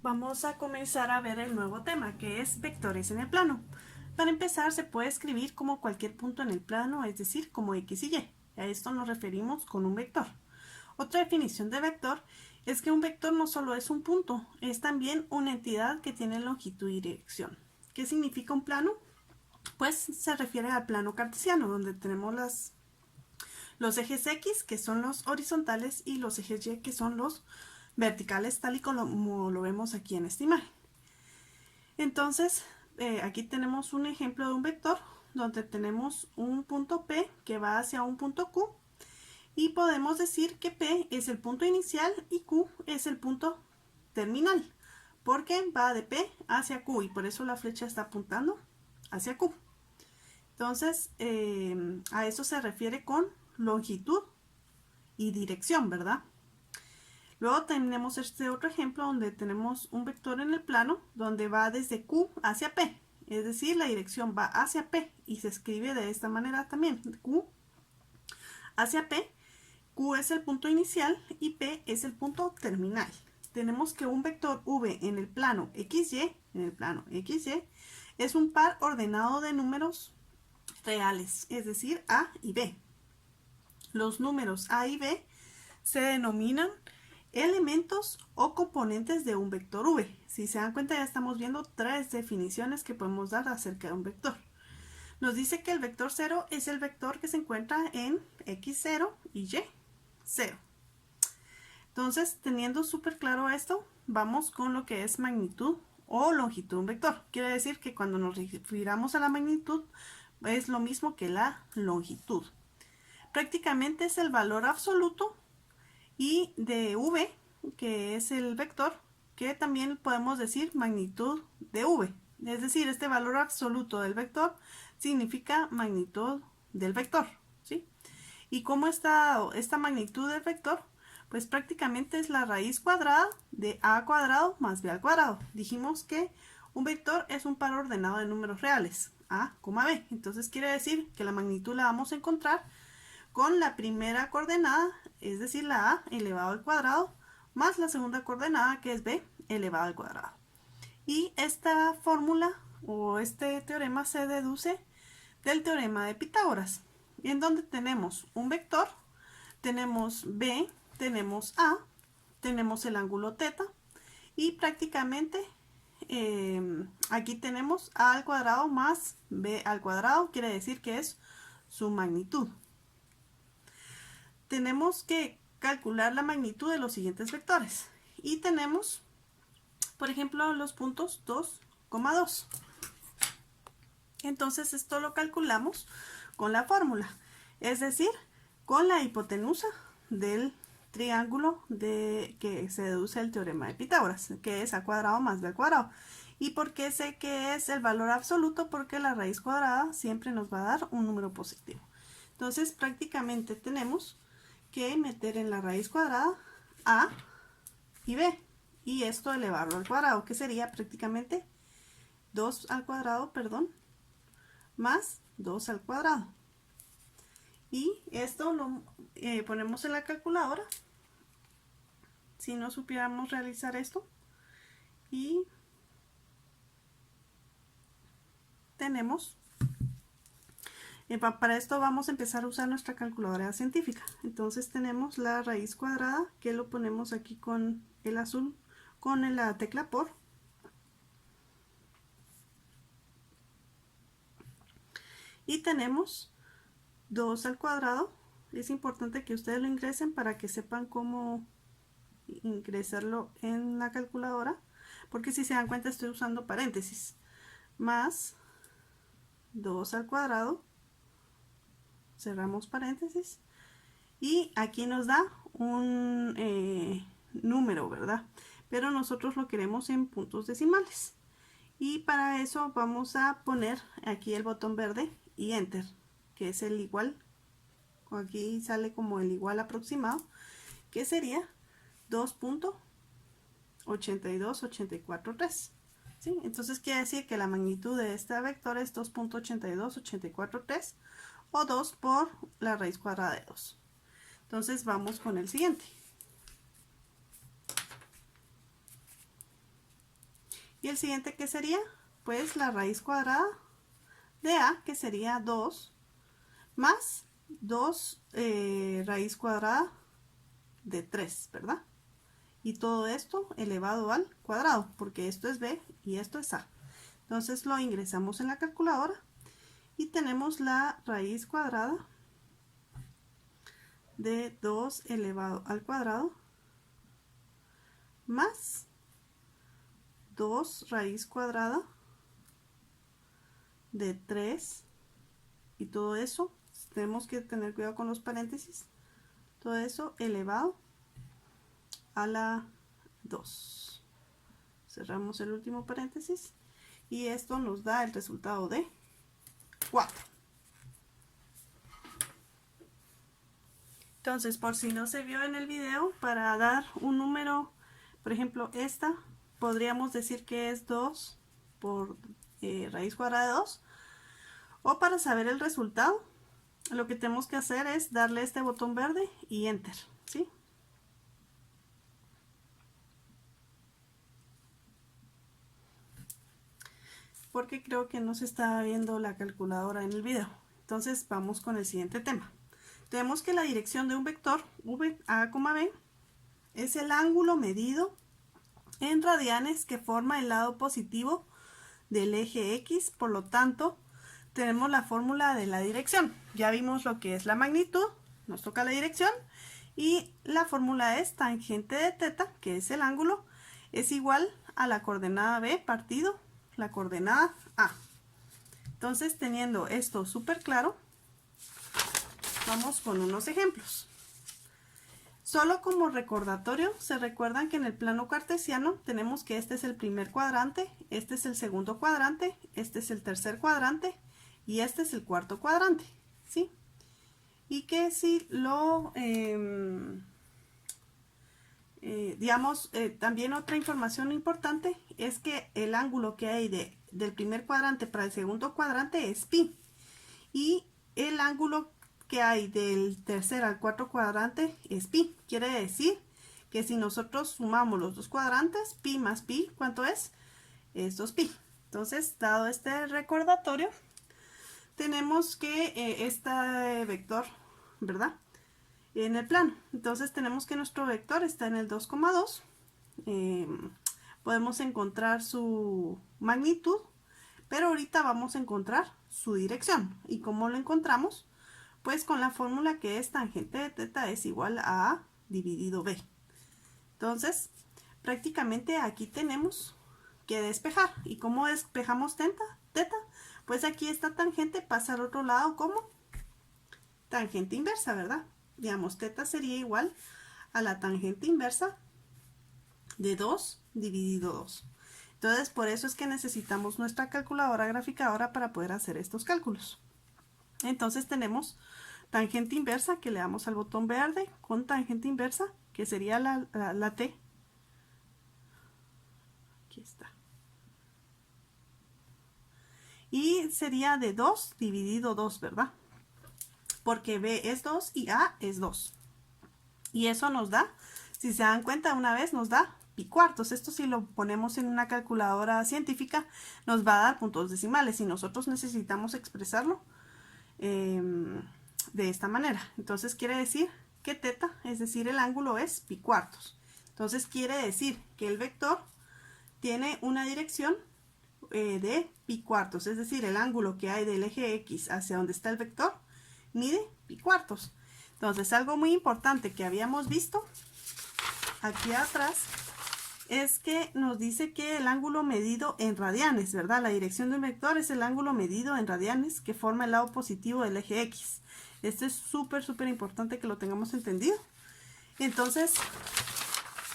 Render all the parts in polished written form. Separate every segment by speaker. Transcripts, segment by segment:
Speaker 1: Vamos a comenzar a ver el nuevo tema, que es vectores en el plano. Para empezar, se puede escribir como cualquier punto en el plano, es decir, como X y Y. A esto nos referimos con un vector. Otra definición de vector es que un vector no solo es un punto, es también una entidad que tiene longitud y dirección. ¿Qué significa un plano? Pues se refiere al plano cartesiano, donde tenemos los ejes X, que son los horizontales, y los ejes Y, que son los verticales, tal y como lo vemos aquí en esta imagen. Entonces, aquí tenemos un ejemplo de un vector donde tenemos un punto P que va hacia un punto Q y podemos decir que P es el punto inicial y Q es el punto terminal, porque va de P hacia Q y por eso la flecha está apuntando hacia Q. Entonces, a eso se refiere con longitud y dirección, ¿verdad? Luego tenemos este otro ejemplo donde tenemos un vector en el plano donde va desde Q hacia P, es decir, la dirección va hacia P y se escribe de esta manera también, Q hacia P. Q es el punto inicial y P es el punto terminal. Tenemos que un vector V en el plano XY, es un par ordenado de números reales, es decir, A y B. Los números A y B se denominan elementos o componentes de un vector V. Si se dan cuenta, ya estamos viendo tres definiciones que podemos dar acerca de un vector. Nos dice que el vector 0 es el vector que se encuentra en X0 y Y0. Entonces, teniendo súper claro esto, vamos con lo que es magnitud o longitud de un vector. Quiere decir que cuando nos refiramos a la magnitud, es lo mismo que la longitud. Prácticamente es el valor absoluto y de V, que es el vector, que también podemos decir magnitud de V. Es decir, este valor absoluto del vector significa magnitud del vector, ¿sí? ¿Y cómo está esta magnitud del vector? Pues prácticamente es la raíz cuadrada de a cuadrado más b al cuadrado. Dijimos que un vector es un par ordenado de números reales, a, b. Entonces quiere decir que la magnitud la vamos a encontrar con la primera coordenada, es decir, la a elevado al cuadrado, más la segunda coordenada, que es b elevado al cuadrado. Y esta fórmula o este teorema se deduce del teorema de Pitágoras, en donde tenemos un vector, tenemos b, tenemos a, tenemos el ángulo teta y prácticamente aquí tenemos a al cuadrado más b al cuadrado, quiere decir que es su magnitud. Tenemos que calcular la magnitud de los siguientes vectores y tenemos, por ejemplo, los puntos 2, 2. Entonces esto lo calculamos con la fórmula, es decir, con la hipotenusa del triángulo que se deduce el teorema de Pitágoras, que es a cuadrado más b al cuadrado. ¿Y por qué sé que es el valor absoluto? Porque la raíz cuadrada siempre nos va a dar un número positivo. Entonces prácticamente tenemos que meter en la raíz cuadrada a y b, y esto elevarlo al cuadrado, que sería prácticamente 2 al cuadrado, más 2 al cuadrado. Y esto lo ponemos en la calculadora, si no supiéramos realizar esto, y tenemos, para esto vamos a empezar a usar nuestra calculadora científica. Entonces tenemos la raíz cuadrada, que lo ponemos aquí con el azul, con la tecla por, y tenemos 2 al cuadrado. Es importante que ustedes lo ingresen para que sepan cómo ingresarlo en la calculadora, porque si se dan cuenta estoy usando paréntesis, más 2 al cuadrado, cerramos paréntesis, y aquí nos da un número, ¿verdad? Pero nosotros lo queremos en puntos decimales. Y para eso vamos a poner aquí el botón verde y Enter, que es el igual. Aquí sale como el igual aproximado, que sería 2.82843. ¿Sí? Entonces quiere decir que la magnitud de este vector es 2.82843 o 2 por la raíz cuadrada de 2. Entonces vamos con el siguiente. Y el siguiente, ¿qué sería? Pues la raíz cuadrada de a, que sería 2, más 2 raíz cuadrada de 3, ¿verdad? Y todo esto elevado al cuadrado, porque esto es b y esto es a. Entonces lo ingresamos en la calculadora y tenemos la raíz cuadrada de 2 elevado al cuadrado más 2 raíz cuadrada de 3, y todo eso, tenemos que tener cuidado con los paréntesis, todo eso elevado a la 2. Cerramos el último paréntesis y esto nos da el resultado de 4. Entonces, por si no se vio en el video, para dar un número, por ejemplo, esta, podríamos decir que es 2 por raíz cuadrada de 2. O para saber el resultado, lo que tenemos que hacer es darle este botón verde y Enter, ¿sí? Porque creo que no se está viendo la calculadora en el video. Entonces vamos con el siguiente tema. Tenemos que la dirección de un vector v a, b es el ángulo medido en radianes que forma el lado positivo del eje X. Por lo tanto, tenemos la fórmula de la dirección. Ya vimos lo que es la magnitud, nos toca la dirección, y la fórmula es tangente de teta, que es el ángulo, es igual a la coordenada b partido la coordenada a. Entonces, teniendo esto súper claro, vamos con unos ejemplos. Solo como recordatorio, se recuerdan que en el plano cartesiano tenemos que este es el primer cuadrante, este es el segundo cuadrante, este es el tercer cuadrante y este es el cuarto cuadrante, ¿sí? Y que si lo, también otra información importante es que el ángulo que hay del primer cuadrante para el segundo cuadrante es pi, y el ángulo que hay del tercer al cuarto cuadrante es pi. Quiere decir que si nosotros sumamos los dos cuadrantes, pi más pi, ¿cuánto es? Es 2pi. Entonces, dado este recordatorio, tenemos que este vector, ¿verdad?, en el plano. Entonces tenemos que nuestro vector está en el 2,2. Podemos encontrar su magnitud, pero ahorita vamos a encontrar su dirección. ¿Y cómo lo encontramos? Pues con la fórmula que es tangente de teta es igual a A dividido B. Entonces, prácticamente aquí tenemos que despejar. ¿Y cómo despejamos teta? Pues aquí esta tangente pasa al otro lado como tangente inversa, ¿verdad? Digamos, teta sería igual a la tangente inversa de 2 dividido 2. Entonces, por eso es que necesitamos nuestra calculadora graficadora para poder hacer estos cálculos. Entonces tenemos tangente inversa, que le damos al botón verde, con tangente inversa, que sería la t. Aquí está. Y sería de 2 dividido 2, ¿verdad? Porque b es 2 y a es 2. Y eso nos da, si se dan cuenta, una vez nos da pi cuartos. Esto, si lo ponemos en una calculadora científica, nos va a dar puntos decimales y nosotros necesitamos expresarlo de esta manera. Entonces quiere decir que teta, es decir, el ángulo, es pi cuartos. Entonces quiere decir que el vector tiene una dirección de pi cuartos, es decir, el ángulo que hay del eje X hacia donde está el vector mide pi cuartos. Entonces, algo muy importante que habíamos visto aquí atrás es que nos dice que el ángulo medido en radianes, ¿verdad? La dirección de un vector es el ángulo medido en radianes que forma el lado positivo del eje X. Esto es súper importante que lo tengamos entendido. Entonces,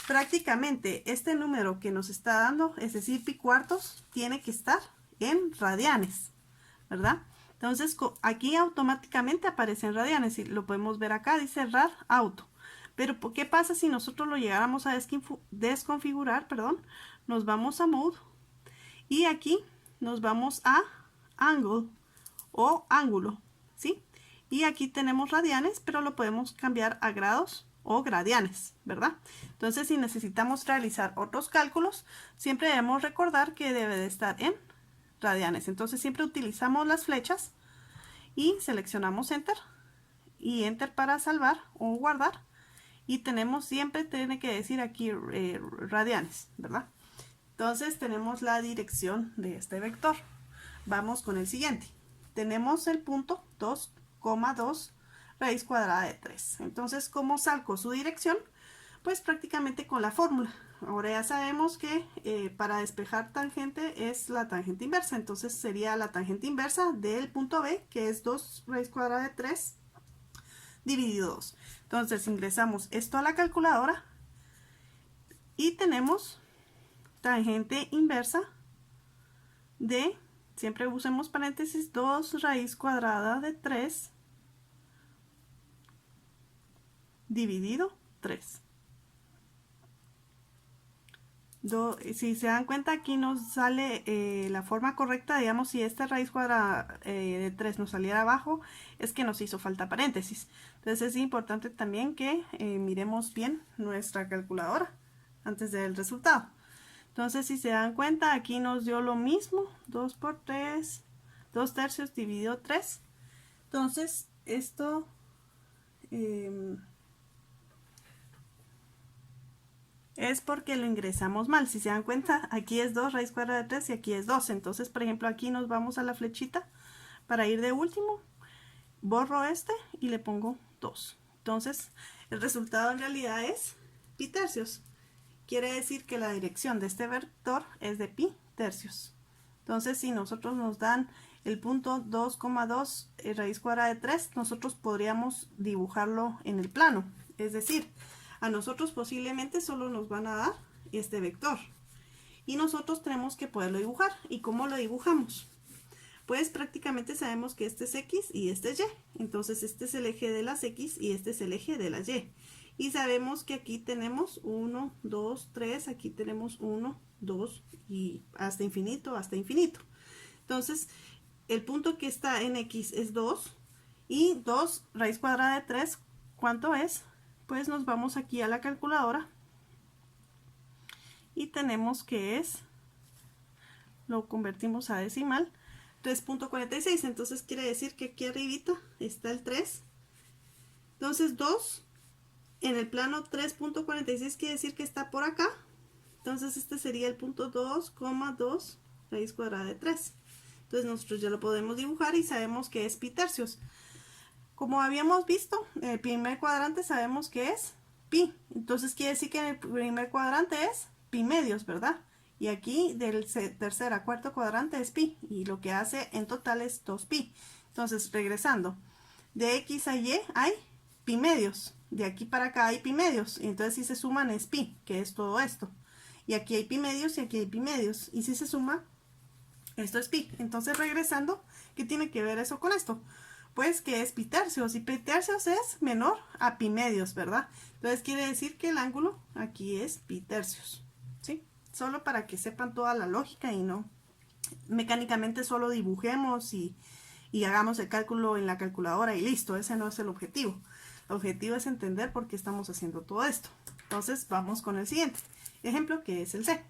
Speaker 1: prácticamente este número que nos está dando, es decir, pi cuartos, tiene que estar en radianes, ¿verdad? Entonces, aquí automáticamente aparece en radianes y lo podemos ver acá, dice rad auto. Pero, ¿qué pasa si nosotros lo llegáramos a desconfigurar? Perdón, nos vamos a Mode y aquí nos vamos a Angle o ángulo, ¿sí? Y aquí tenemos radianes, pero lo podemos cambiar a grados o gradianes, ¿verdad? Entonces, si necesitamos realizar otros cálculos, siempre debemos recordar que debe de estar en radianes. Entonces, siempre utilizamos las flechas y seleccionamos Enter y Enter para salvar o guardar. Y tenemos, siempre tiene que decir aquí radianes, ¿verdad? Entonces, tenemos la dirección de este vector. Vamos con el siguiente. Tenemos el punto 2,2 raíz cuadrada de 3. Entonces, ¿cómo saco su dirección? Pues prácticamente con la fórmula. Ahora ya sabemos que para despejar tangente es la tangente inversa. Entonces sería la tangente inversa del punto B, que es 2 raíz cuadrada de 3 dividido 2. Entonces ingresamos esto a la calculadora y tenemos tangente inversa de, siempre usemos paréntesis, 2 raíz cuadrada de 3 dividido 3. Si se dan cuenta, aquí nos sale la forma correcta. Digamos, si esta raíz cuadrada de 3 nos saliera abajo, es que nos hizo falta paréntesis. Entonces es importante también que miremos bien nuestra calculadora antes del resultado. Entonces, si se dan cuenta, aquí nos dio lo mismo, 2 por 3, 2 tercios dividido 3. Entonces, esto es porque lo ingresamos mal. Si se dan cuenta, aquí es 2 raíz cuadrada de 3 y aquí es 2. Entonces, por ejemplo, aquí nos vamos a la flechita para ir de último. Borro este y le pongo 2. Entonces, el resultado en realidad es pi tercios. Quiere decir que la dirección de este vector es de pi tercios. Entonces, si nosotros nos dan el punto 2,2 raíz cuadrada de 3, nosotros podríamos dibujarlo en el plano. Es decir, a nosotros posiblemente solo nos van a dar este vector. Y nosotros tenemos que poderlo dibujar. ¿Y cómo lo dibujamos? Pues prácticamente sabemos que este es X y este es Y. Entonces este es el eje de las X y este es el eje de las Y. Y sabemos que aquí tenemos 1, 2, 3, aquí tenemos 1, 2 y hasta infinito, hasta infinito. Entonces el punto que está en X es 2 y 2 raíz cuadrada de 3, ¿cuánto es? Pues nos vamos aquí a la calculadora y tenemos que es, lo convertimos a decimal, 3.46. Entonces quiere decir que aquí arribita está el 3. Entonces 2 en el plano 3.46 quiere decir que está por acá. Entonces este sería el punto 2,2 raíz cuadrada de 3. Entonces nosotros ya lo podemos dibujar y sabemos que es pi tercios. Como habíamos visto, en el primer cuadrante sabemos que es pi. Entonces quiere decir que en el primer cuadrante es pi medios, ¿verdad? Y aquí del tercer a cuarto cuadrante es pi. Y lo que hace en total es 2pi. Entonces, regresando, de X a Y hay pi medios. De aquí para acá hay pi medios. Y entonces si se suman es pi, que es todo esto. Y aquí hay pi medios y aquí hay pi medios. Y si se suma, esto es pi. Entonces, regresando, ¿qué tiene que ver eso con esto? Pues que es pi tercios, y pi tercios es menor a pi medios, ¿verdad? Entonces quiere decir que el ángulo aquí es pi tercios, ¿sí? Solo para que sepan toda la lógica y no mecánicamente solo dibujemos y hagamos el cálculo en la calculadora y listo. Ese no es el objetivo. El objetivo es entender por qué estamos haciendo todo esto. Entonces vamos con el siguiente ejemplo, que es el C.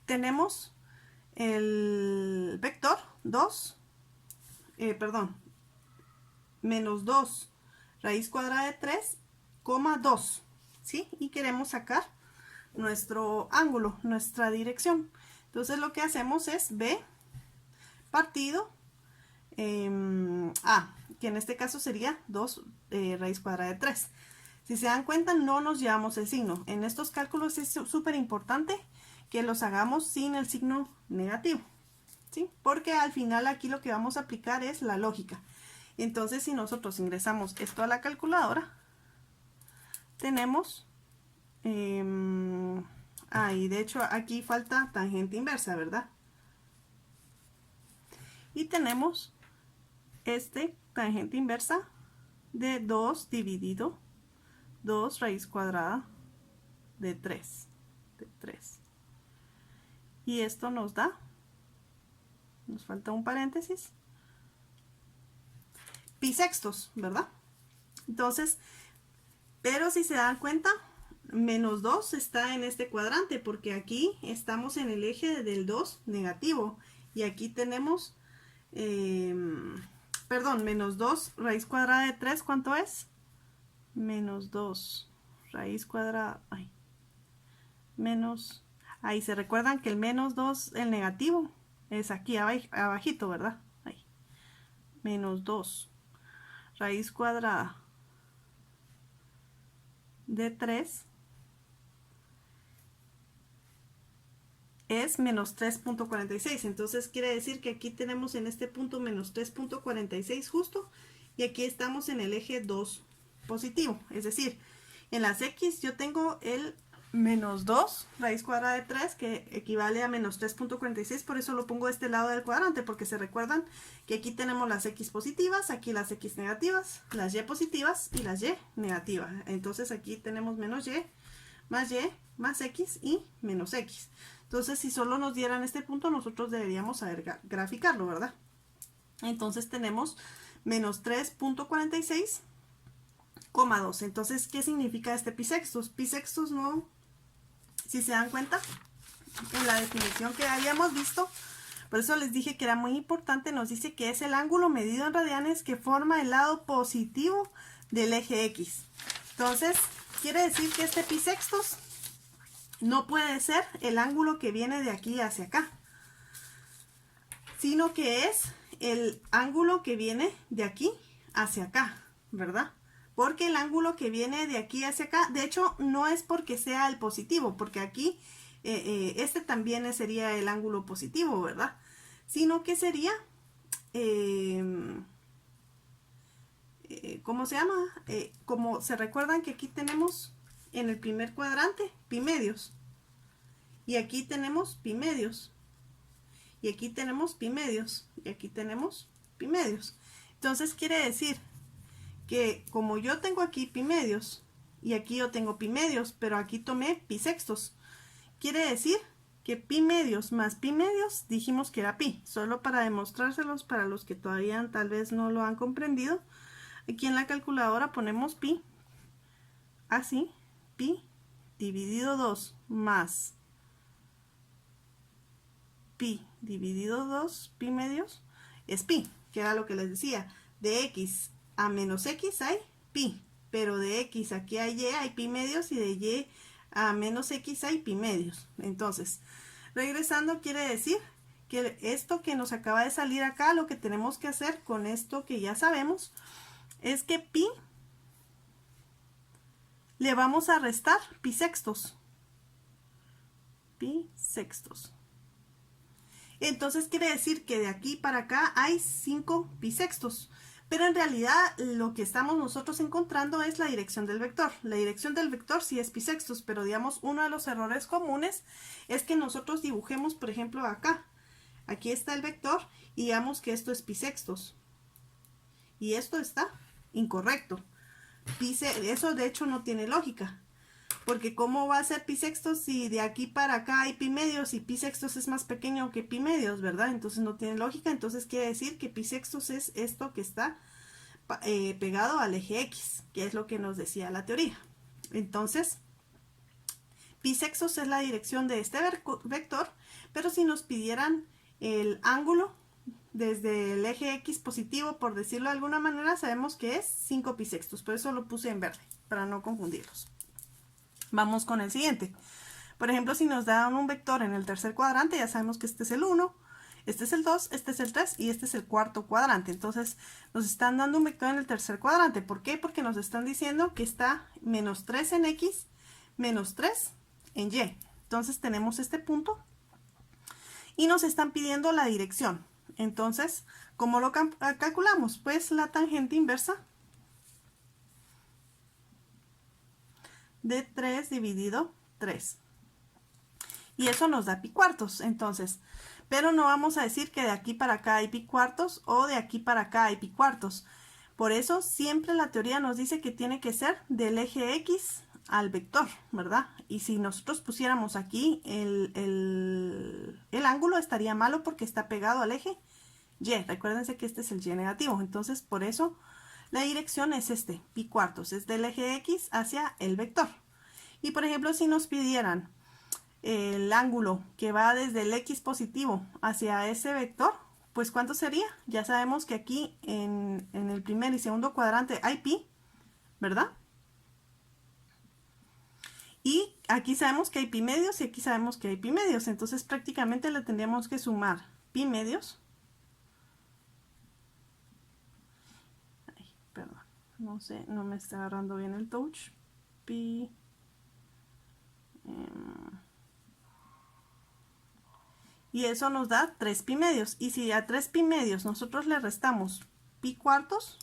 Speaker 1: Tenemos el vector 2, menos 2 raíz cuadrada de 3, 2, ¿sí? Y queremos sacar nuestro ángulo, nuestra dirección. Entonces lo que hacemos es B partido A, que en este caso sería 2 raíz cuadrada de 3. Si se dan cuenta, no nos llevamos el signo. En estos cálculos es súper importante que los hagamos sin el signo negativo, ¿sí? Porque al final aquí lo que vamos a aplicar es la lógica. Entonces, si nosotros ingresamos esto a la calculadora, tenemos, y de hecho aquí falta tangente inversa, ¿verdad? Y tenemos este tangente inversa de 2 dividido 2 raíz cuadrada de 3. Y esto nos da, nos falta un paréntesis, pi sextos, ¿verdad? Entonces, Pero si se dan cuenta, menos 2 está en este cuadrante, porque aquí estamos en el eje del 2 negativo. Y aquí tenemos, perdón, menos 2 raíz cuadrada de 3, ¿cuánto es? Menos 2 raíz cuadrada, ay, menos, ahí se recuerdan que el menos 2, el negativo, es aquí abajito, ¿verdad? Ahí. Menos 2 raíz cuadrada de 3 es menos 3.46. Entonces quiere decir que aquí tenemos en este punto menos 3.46 justo, y aquí estamos en el eje 2 positivo. Es decir, en las X yo tengo el menos 2 raíz cuadrada de 3, que equivale a menos 3.46, por eso lo pongo de este lado del cuadrante, porque se recuerdan que aquí tenemos las X positivas, aquí las X negativas, las Y positivas y las Y negativas. Entonces aquí tenemos menos Y, más X y menos X. Entonces si solo nos dieran este punto, nosotros deberíamos saber graficarlo, ¿verdad? Entonces tenemos menos 3.46,2. Entonces, ¿qué significa este pi sextos? Pi sextos no, si se dan cuenta, en la definición que habíamos visto, por eso les dije que era muy importante, nos dice que es el ángulo medido en radianes que forma el lado positivo del eje X. Entonces, quiere decir que este pi sextos no puede ser el ángulo que viene de aquí hacia acá, sino que es el ángulo que viene de aquí hacia acá, ¿verdad? Porque el ángulo que viene de aquí hacia acá, de hecho, no es porque sea el positivo, porque aquí este también sería el ángulo positivo, ¿verdad? Sino que sería, ¿cómo se llama? Como se recuerdan que aquí tenemos en el primer cuadrante pi medios, y aquí tenemos pi medios, y aquí tenemos pi medios, y aquí tenemos pi medios. Entonces quiere decir que como yo tengo aquí pi medios y aquí yo tengo pi medios, pero aquí tomé pi sextos, quiere decir que pi medios más pi medios dijimos que era pi. Solo para demostrárselos para los que todavía tal vez no lo han comprendido, aquí en la calculadora ponemos pi, así, pi dividido 2 más pi dividido 2, pi medios, es pi, que era lo que les decía. De X a menos X hay pi, pero de X aquí a Y hay pi medios, y de Y a menos X hay pi medios. Entonces, regresando, quiere decir que esto que nos acaba de salir acá, lo que tenemos que hacer con esto que ya sabemos, es que pi le vamos a restar pi sextos. Pi sextos. Entonces quiere decir que de aquí para acá hay 5 pi sextos. Pero en realidad lo que estamos nosotros encontrando es la dirección del vector. La dirección del vector sí es pi sextos, pero digamos uno de los errores comunes es que nosotros dibujemos, por ejemplo, acá. Aquí está el vector y digamos que esto es pi sextos. Y esto está incorrecto. Eso de hecho no tiene lógica. Porque ¿cómo va a ser pi sextos si de aquí para acá hay pi medios y pi sextos es más pequeño que pi medios, ¿verdad? Entonces no tiene lógica. Entonces quiere decir que pi sextos es esto que está pegado al eje X, que es lo que nos decía la teoría. Entonces, pi sextos es la dirección de este vector, pero si nos pidieran el ángulo desde el eje X positivo, por decirlo de alguna manera, sabemos que es 5 pi sextos. Por eso lo puse en verde, para no confundirlos. Vamos con el siguiente. Por ejemplo, si nos dan un vector en el tercer cuadrante, ya sabemos que este es el 1, este es el 2, este es el 3 y este es el cuarto cuadrante. Entonces, nos están dando un vector en el tercer cuadrante. ¿Por qué? Porque nos están diciendo que está menos 3 en X, menos 3 en Y. Entonces, tenemos este punto y nos están pidiendo la dirección. Entonces, ¿cómo lo calculamos? Pues la tangente inversa de 3 dividido 3. Y eso nos da pi cuartos. Entonces, pero no vamos a decir que de aquí para acá hay pi cuartos o de aquí para acá hay pi cuartos. Por eso siempre la teoría nos dice que tiene que ser del eje X al vector, ¿verdad? Y si nosotros pusiéramos aquí el ángulo, estaría malo porque está pegado al eje Y. Recuérdense que este es el Y negativo. Entonces, por eso la dirección es pi cuartos, es del eje X hacia el vector. Y por ejemplo, si nos pidieran el ángulo que va desde el X positivo hacia ese vector, pues ¿cuánto sería? Ya sabemos que aquí en el primer y segundo cuadrante hay pi, ¿verdad? Y aquí sabemos que hay pi medios y aquí sabemos que hay pi medios, entonces prácticamente le tendríamos que sumar pi medios. Ay, perdón, no sé, no me está agarrando bien el touch. Pi... y eso nos da 3 pi medios. Y si a 3 pi medios nosotros le restamos pi cuartos,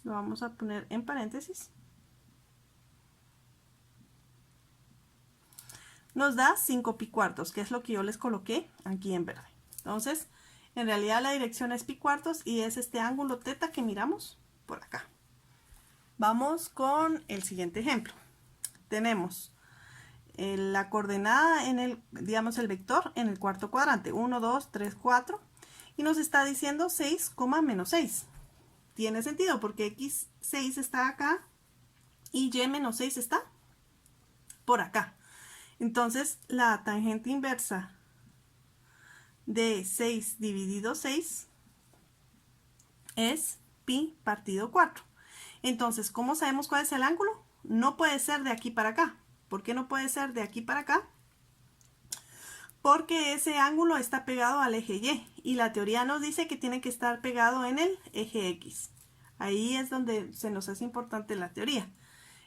Speaker 1: lo vamos a poner en paréntesis, nos da 5 pi cuartos, que es lo que yo les coloqué aquí en verde. Entonces, en realidad la dirección es pi cuartos y es este ángulo teta que miramos por acá. Vamos con el siguiente ejemplo. Tenemos la coordenada en el, digamos, el vector en el cuarto cuadrante, 1, 2, 3, 4, y nos está diciendo 6, menos 6. Tiene sentido porque x6 está acá y y menos 6 está por acá. Entonces, la tangente inversa de 6 dividido 6 es pi partido 4. Entonces, ¿cómo sabemos cuál es el ángulo? No puede ser de aquí para acá. ¿Por qué no puede ser de aquí para acá? Porque ese ángulo está pegado al eje Y la teoría nos dice que tiene que estar pegado en el eje X. Ahí es donde se nos hace importante la teoría.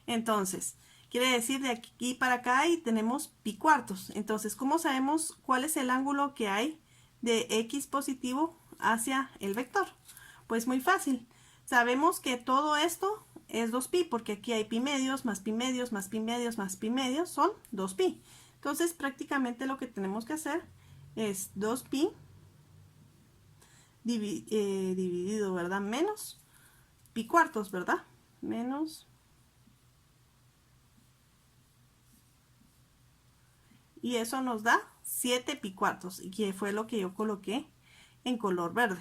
Speaker 1: Entonces, quiere decir de aquí para acá y tenemos pi cuartos. Entonces, ¿cómo sabemos cuál es el ángulo que hay de X positivo hacia el vector? Pues muy fácil. Sabemos que todo esto es 2pi, porque aquí hay pi medios, más pi medios, más pi medios, más pi medios, son 2pi. Entonces, prácticamente lo que tenemos que hacer es 2pi dividido, ¿verdad? Menos pi cuartos, ¿verdad? Menos. Y eso nos da 7 pi cuartos, que fue lo que yo coloqué en color verde.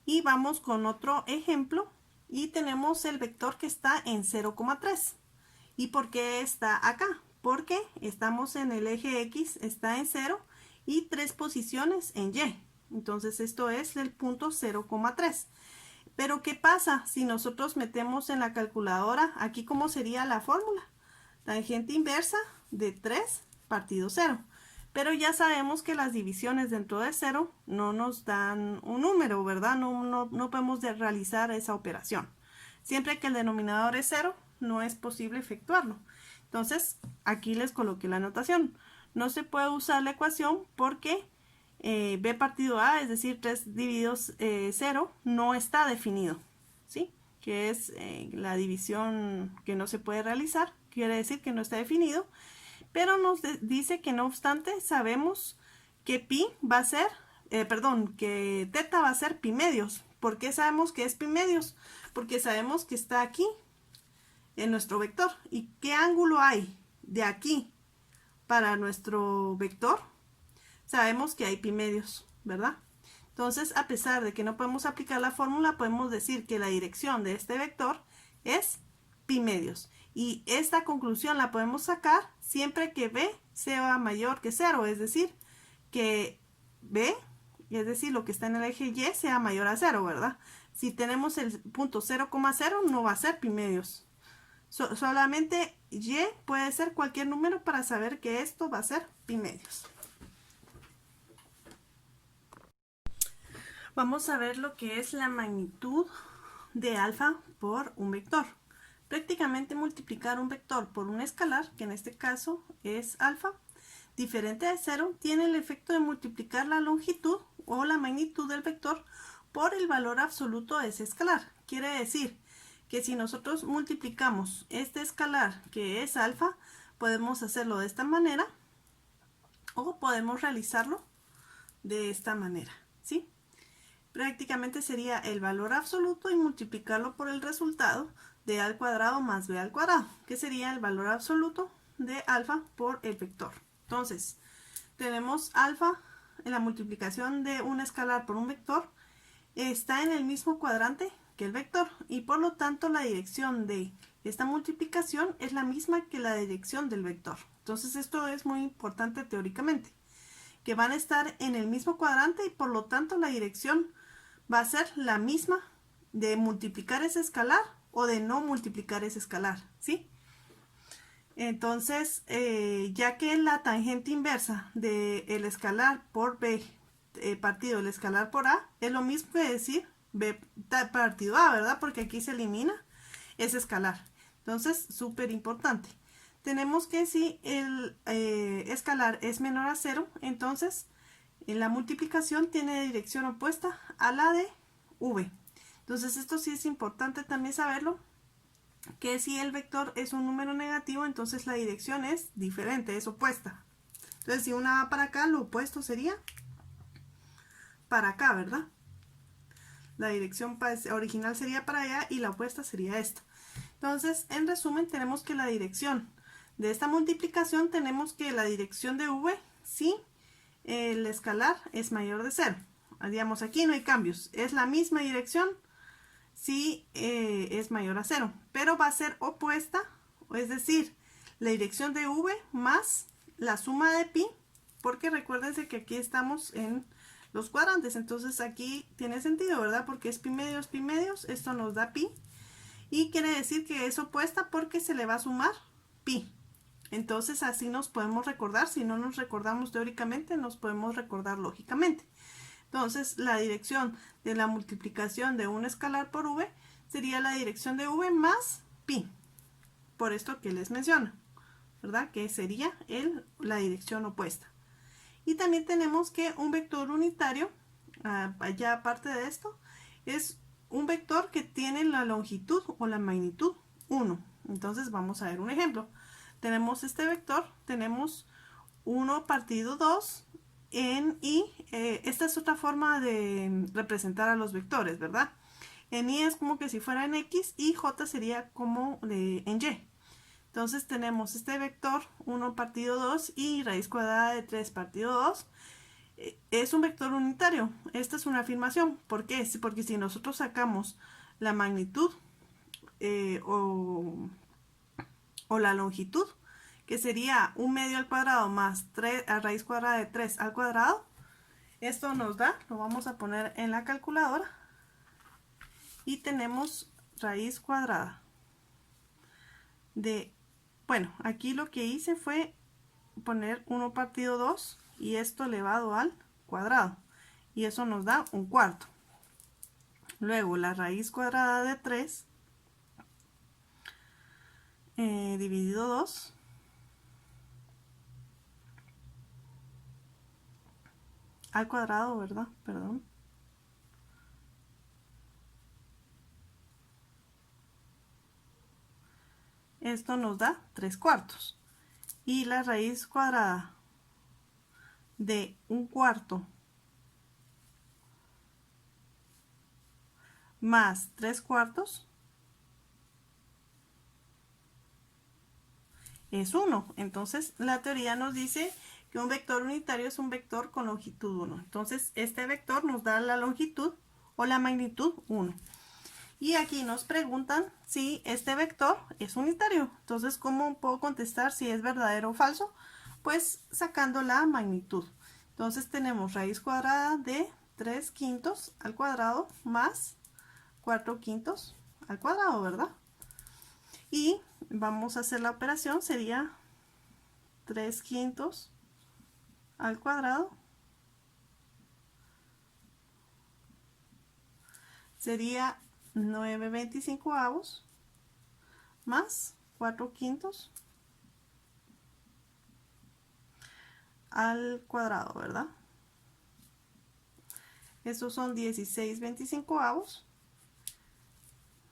Speaker 1: Y vamos con otro ejemplo. Y tenemos el vector que está en 0,3. ¿Y por qué está acá? Porque estamos en el eje X, está en 0 y 3 posiciones en Y. Entonces esto es el punto 0,3. Pero ¿qué pasa si nosotros metemos en la calculadora? Aquí, ¿cómo sería la fórmula? Tangente inversa de 3 partido 0. Pero ya sabemos que las divisiones dentro de 0 no nos dan un número, ¿verdad? No podemos realizar esa operación. Siempre que el denominador es 0, no es posible efectuarlo. Entonces, aquí les coloqué la anotación. No se puede usar la ecuación porque b partido a, es decir, 3 dividido 0, no está definido, ¿sí? Que es la división que no se puede realizar, quiere decir que no está definido. Pero nos dice que no obstante sabemos que pi va a ser, que teta va a ser pi medios. ¿Por qué sabemos que es pi medios? Porque sabemos que está aquí en nuestro vector. ¿Y qué ángulo hay de aquí para nuestro vector? Sabemos que hay pi medios, ¿verdad? Entonces, a pesar de que no podemos aplicar la fórmula, podemos decir que la dirección de este vector es pi medios. Y esta conclusión la podemos sacar siempre que b sea mayor que 0, es decir, que b, es decir, lo que está en el eje Y, sea mayor a 0, ¿verdad? Si tenemos el punto 0,0, no va a ser pi medios. Solamente Y puede ser cualquier número para saber que esto va a ser pi medios. Vamos a ver lo que es la magnitud de alfa por un vector. Prácticamente multiplicar un vector por un escalar, que en este caso es alfa, diferente de 0, tiene el efecto de multiplicar la longitud o la magnitud del vector por el valor absoluto de ese escalar. Quiere decir que si nosotros multiplicamos este escalar, que es alfa, podemos hacerlo de esta manera o podemos realizarlo de esta manera, ¿sí? Prácticamente sería el valor absoluto y multiplicarlo por el resultado de a al cuadrado más b al cuadrado, que sería el valor absoluto de alfa por el vector. Entonces, tenemos alfa la multiplicación de un escalar por un vector está en el mismo cuadrante que el vector y por lo tanto la dirección de esta multiplicación es la misma que la dirección del vector. Entonces esto es muy importante teóricamente, que van a estar en el mismo cuadrante y por lo tanto la dirección va a ser la misma de multiplicar ese escalar o de no multiplicar ese escalar, ¿sí? Entonces, ya que la tangente inversa del escalar por b partido el escalar por a es lo mismo que decir b partido a, ¿verdad? Porque aquí se elimina ese escalar. Entonces, súper importante. Tenemos que si el escalar es menor a 0, entonces en la multiplicación tiene dirección opuesta a la de v. Entonces esto sí es importante también saberlo, que si el vector es un número negativo, entonces la dirección es diferente, es opuesta. Entonces si una va para acá, lo opuesto sería para acá, ¿verdad? La dirección original sería para allá y la opuesta sería esta. Entonces, en resumen, tenemos que la dirección de esta multiplicación, tenemos que la dirección de v, si el escalar es mayor de 0. Digamos, aquí no hay cambios, es la misma dirección si es mayor a 0, pero va a ser opuesta, es decir, la dirección de v más la suma de pi, porque recuérdense que aquí estamos en los cuadrantes, entonces aquí tiene sentido, ¿verdad? Porque es pi medios, esto nos da pi, y quiere decir que es opuesta porque se le va a sumar pi. Entonces así nos podemos recordar, si no nos recordamos teóricamente, nos podemos recordar lógicamente. Entonces la dirección de la multiplicación de un escalar por v sería la dirección de v más pi, por esto que les menciono, ¿verdad? Que sería la dirección opuesta. Y también tenemos que un vector unitario, ya aparte de esto, es un vector que tiene la longitud o la magnitud 1. Entonces vamos a ver un ejemplo. Tenemos este vector, tenemos 1 partido 2 en y. Esta es otra forma de representar a los vectores, ¿verdad? En y es como que si fuera en x y j sería como en y. Entonces tenemos este vector 1 partido 2 y raíz cuadrada de 3 partido 2. Es un vector unitario. Esta es una afirmación. ¿Por qué? Porque si nosotros sacamos la magnitud o la longitud, que sería 1 medio al cuadrado más 3 a raíz cuadrada de 3 al cuadrado, esto nos da, lo vamos a poner en la calculadora, y tenemos raíz cuadrada de, bueno, aquí lo que hice fue poner 1 partido 2 y esto elevado al cuadrado, y eso nos da un cuarto. Luego la raíz cuadrada de 3 dividido 2 al cuadrado, ¿verdad? Perdón. Esto nos da 3 cuartos. Y la raíz cuadrada de un cuarto más 3 cuartos es 1. Entonces la teoría nos dice que un vector unitario es un vector con longitud 1. Entonces este vector nos da la longitud o la magnitud 1. Y aquí nos preguntan si este vector es unitario. Entonces, ¿cómo puedo contestar si es verdadero o falso? Pues sacando la magnitud. Entonces tenemos raíz cuadrada de 3 quintos al cuadrado más 4 quintos al cuadrado, ¿verdad? Y vamos a hacer la operación, sería 3 quintos al cuadrado sería 9/25 más 4 quintos al cuadrado, ¿verdad? Estos son 16/25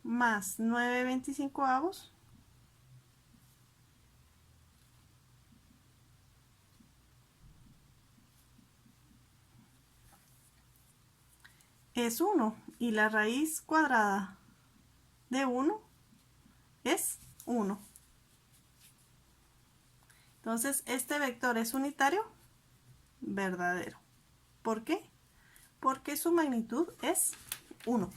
Speaker 1: más 9/25 es 1 y la raíz cuadrada de 1 es 1. Entonces, ¿este vector es unitario? Verdadero. ¿Por qué? Porque su magnitud es 1.